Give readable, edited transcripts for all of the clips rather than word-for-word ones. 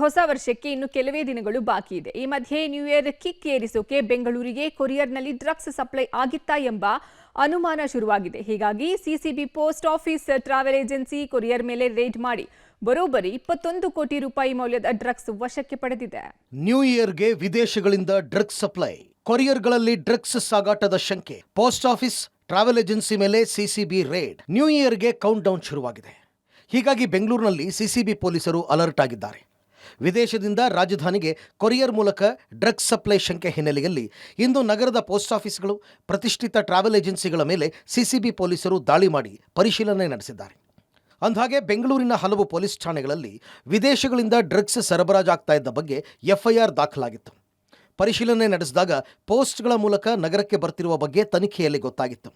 ಹೊಸ ವರ್ಷಕ್ಕೆ ಇನ್ನು ಕೆಲವೇ ದಿನಗಳು ಬಾಕಿ ಇದೆ. ಈ ಮಧ್ಯೆ ನ್ಯೂ ಇಯರ್ ಕಿಕ್ ಏರಿಸೋಕೆ ಬೆಂಗಳೂರಿಗೆ ಕೊರಿಯರ್ನಲ್ಲಿ ಡ್ರಗ್ಸ್ ಸಪ್ಲೈ ಆಗಿತ್ತಾ ಎಂಬ ಅನುಮಾನ ಶುರುವಾಗಿದೆ. ಹೀಗಾಗಿ CCB post office travel agency courier ಮೇಲೆ ರೇಡ್ ಮಾಡಿ ಬರೋಬ್ಬರಿ 21 ಕೋಟಿ ರೂಪಾಯಿ ಮೌಲ್ಯದ ಡ್ರಗ್ಸ್ ವಶಕ್ಕೆ ಪಡೆದಿದೆ. ನ್ಯೂ ಇಯರ್ಗೆ ವಿದೇಶಗಳಿಂದ ಡ್ರಗ್ಸ್ ಸಪ್ಲೈ, ಕೊರಿಯರ್ಗಳಲ್ಲಿ ಡ್ರಗ್ಸ್ ಸಾಗಾಟದ ಶಂಕೆ, ಪೋಸ್ಟ್ ಆಫೀಸ್ ಟ್ರಾವೆಲ್ ಏಜೆನ್ಸಿ ಮೇಲೆ ಸಿಸಿಬಿ ರೇಡ್. ನ್ಯೂ ಇಯರ್ಗೆ ಕೌಂಟ್ ಡೌನ್ ಶುರುವಾಗಿದೆ. ಹೀಗಾಗಿ ಬೆಂಗಳೂರಿನಲ್ಲಿ ಸಿಸಿಬಿ ಪೊಲೀಸರು ಅಲರ್ಟ್ ಆಗಿದ್ದಾರೆ. ವಿದೇಶದಿಂದ ರಾಜಧಾನಿಗೆ ಕೊರಿಯರ್ ಮೂಲಕ ಡ್ರಗ್ಸ್ ಸಪ್ಲೈ ಶಂಕೆ ಹಿನ್ನೆಲೆಯಲ್ಲಿ ಇಂದು ನಗರದ ಪೋಸ್ಟ್ ಆಫೀಸ್ಗಳು, ಪ್ರತಿಷ್ಠಿತ ಟ್ರಾವೆಲ್ ಏಜೆನ್ಸಿಗಳ ಮೇಲೆ ಸಿಸಿಬಿ ಪೊಲೀಸರು ದಾಳಿ ಮಾಡಿ ಪರಿಶೀಲನೆ ನಡೆಸಿದ್ದಾರೆ. ಅಂದಹಾಗೆ ಬೆಂಗಳೂರಿನ ಹಲವು ಪೊಲೀಸ್ ಠಾಣೆಗಳಲ್ಲಿ ವಿದೇಶಗಳಿಂದ ಡ್ರಗ್ಸ್ ಸರಬರಾಜಾಗ್ತಾ ಇದ್ದ ಬಗ್ಗೆ ಎಫ್ಐಆರ್ ದಾಖಲಾಗಿತ್ತು. ಪರಿಶೀಲನೆ ನಡೆಸಿದಾಗ ಪೋಸ್ಟ್ಗಳ ಮೂಲಕ ನಗರಕ್ಕೆ ಬರ್ತಿರುವ ಬಗ್ಗೆ ತನಿಖೆಯಲ್ಲಿ ಗೊತ್ತಾಗಿತ್ತು.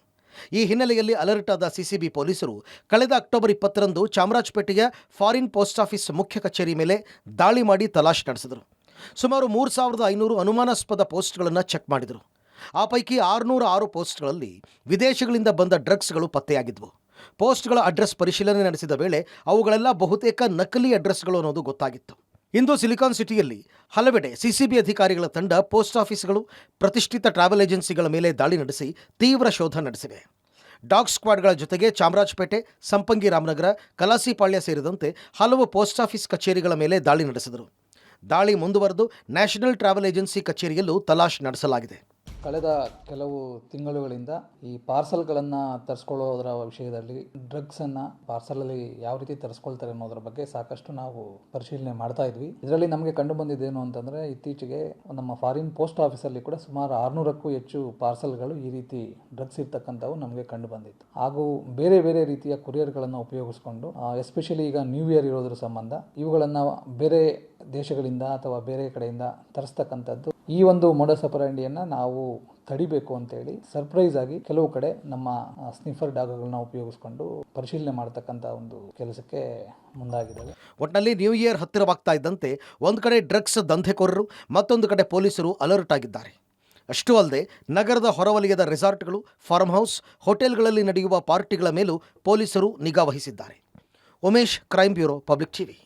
ಈ ಹಿನ್ನೆಲೆಯಲ್ಲಿ ಅಲರ್ಟ್ ಆದ ಸಿಸಿಬಿ ಪೊಲೀಸರು ಕಳೆದ ಅಕ್ಟೋಬರ್ 20ರಂದು ಚಾಮರಾಜಪೇಟೆಯ ಫಾರಿನ್ ಪೋಸ್ಟ್ ಆಫೀಸ್ ಮುಖ್ಯ ಕಚೇರಿ ಮೇಲೆ ದಾಳಿ ಮಾಡಿ ತಲಾಶ್ ನಡೆಸಿದರು. ಸುಮಾರು 3500 ಅನುಮಾನಾಸ್ಪದ ಪೋಸ್ಟ್ಗಳನ್ನು ಚೆಕ್ ಮಾಡಿದರು. ಆ ಪೈಕಿ 606 ಪೋಸ್ಟ್ಗಳಲ್ಲಿ ವಿದೇಶಗಳಿಂದ ಬಂದ ಡ್ರಗ್ಸ್ಗಳು ಪತ್ತೆಯಾಗಿದ್ವು. ಪೋಸ್ಟ್ಗಳ ಅಡ್ರೆಸ್ ಪರಿಶೀಲನೆ ನಡೆಸಿದ ವೇಳೆ ಅವುಗಳೆಲ್ಲ ಬಹುತೇಕ ನಕಲಿ ಅಡ್ರೆಸ್ಗಳು ಅನ್ನೋದು ಗೊತ್ತಾಗಿತ್ತು. ಇಂದು ಸಿಲಿಕಾನ್ ಸಿಟಿಯಲ್ಲಿ ಹಲವೆಡೆ ಸಿಸಿಬಿ ಅಧಿಕಾರಿಗಳ ತಂಡ ಪೋಸ್ಟ್ ಆಫೀಸ್ಗಳು, ಪ್ರತಿಷ್ಠಿತ ಟ್ರಾವೆಲ್ ಏಜೆನ್ಸಿಗಳ ಮೇಲೆ ದಾಳಿ ನಡೆಸಿ ತೀವ್ರ ಶೋಧ ನಡೆಸಿವೆ. ಡಾಗ್ ಸ್ಕ್ವಾಡ್ಗಳ ಜೊತೆಗೆ ಚಾಮರಾಜಪೇಟೆ, ಸಂಪಂಗಿ ರಾಮನಗರ, ಕಲಾಸಿಪಾಳ್ಯ ಸೇರಿದಂತೆ ಹಲವು ಪೋಸ್ಟ್ ಆಫೀಸ್ ಕಚೇರಿಗಳ ಮೇಲೆ ದಾಳಿ ನಡೆಸಿದರು. ದಾಳಿ ಮುಂದುವರೆದು ನ್ಯಾಷನಲ್ ಟ್ರಾವೆಲ್ ಏಜೆನ್ಸಿ ಕಚೇರಿಯಲ್ಲೂ ತಲಾಶ್ ನಡೆಸಲಾಗಿದೆ. ಕಳೆದ ಕೆಲವು ತಿಂಗಳುಗಳಿಂದ ಈ ಪಾರ್ಸಲ್ಗಳನ್ನು ತರಿಸ್ಕೊಳ್ಳೋದರ ವಿಷಯದಲ್ಲಿ ಡ್ರಗ್ಸನ್ನು ಪಾರ್ಸಲಲ್ಲಿ ಯಾವ ರೀತಿ ತರಿಸ್ಕೊಳ್ತಾರೆ ಅನ್ನೋದ್ರ ಬಗ್ಗೆ ಸಾಕಷ್ಟು ನಾವು ಪರಿಶೀಲನೆ ಮಾಡ್ತಾ ಇದ್ವಿ. ಇದರಲ್ಲಿ ನಮಗೆ ಕಂಡು ಬಂದಿದ್ದೇನು ಅಂತಂದರೆ, ಇತ್ತೀಚೆಗೆ ನಮ್ಮ ಫಾರಿನ್ ಪೋಸ್ಟ್ ಆಫೀಸಲ್ಲಿ ಕೂಡ ಸುಮಾರು 600ಕ್ಕೂ ಹೆಚ್ಚು ಪಾರ್ಸಲ್ಗಳು ಈ ರೀತಿ ಡ್ರಗ್ಸ್ ಇರ್ತಕ್ಕಂಥವು ನಮಗೆ ಕಂಡು ಬಂದಿತ್ತು. ಹಾಗೂ ಬೇರೆ ಬೇರೆ ರೀತಿಯ ಕೊರಿಯರ್ಗಳನ್ನು ಉಪಯೋಗಿಸ್ಕೊಂಡು, ಎಸ್ಪೆಷಲಿ ಈಗ ನ್ಯೂ ಇಯರ್ ಇರೋದ್ರ ಸಂಬಂಧ ಇವುಗಳನ್ನು ಬೇರೆ ದೇಶಗಳಿಂದ ಅಥವಾ ಬೇರೆ ಕಡೆಯಿಂದ ತರಿಸ್ತಕ್ಕಂಥದ್ದು. ಈ ಒಂದು ಮೋಡಸ್ ಆಪರೆಂಡಿಯನ್ನು ನಾವು ತಡಿಬೇಕು ಅಂತೇಳಿ ಸರ್ಪ್ರೈಸ್ ಆಗಿ ಕೆಲವು ಕಡೆ ನಮ್ಮ ಸ್ನಿಫರ್ ಡಾಗ್ಗಳನ್ನ ಉಪಯೋಗಿಸ್ಕೊಂಡು ಪರಿಶೀಲನೆ ಮಾಡತಕ್ಕಂಥ ಒಂದು ಕೆಲಸಕ್ಕೆ ಮುಂದಾಗಿದ್ದೇವೆ. ಒಟ್ಟಿನಲ್ಲಿ ನ್ಯೂ ಇಯರ್ ಹತ್ತಿರವಾಗ್ತಾ ಇದ್ದಂತೆ ಒಂದು ಕಡೆ ಡ್ರಗ್ಸ್ ದಂಧೆಕೋರರು, ಮತ್ತೊಂದು ಕಡೆ ಪೊಲೀಸರು ಅಲರ್ಟ್ ಆಗಿದ್ದಾರೆ. ಅಷ್ಟೂ ಅಲ್ಲದೆ ನಗರದ ಹೊರವಲಯದ ರೆಸಾರ್ಟ್ಗಳು, ಫಾರ್ಮ್ ಹೌಸ್, ಹೋಟೆಲ್ಗಳಲ್ಲಿ ನಡೆಯುವ ಪಾರ್ಟಿಗಳ ಮೇಲೂ ಪೊಲೀಸರು ನಿಗಾ ವಹಿಸಿದ್ದಾರೆ. Umesh, crime bureau, public TV.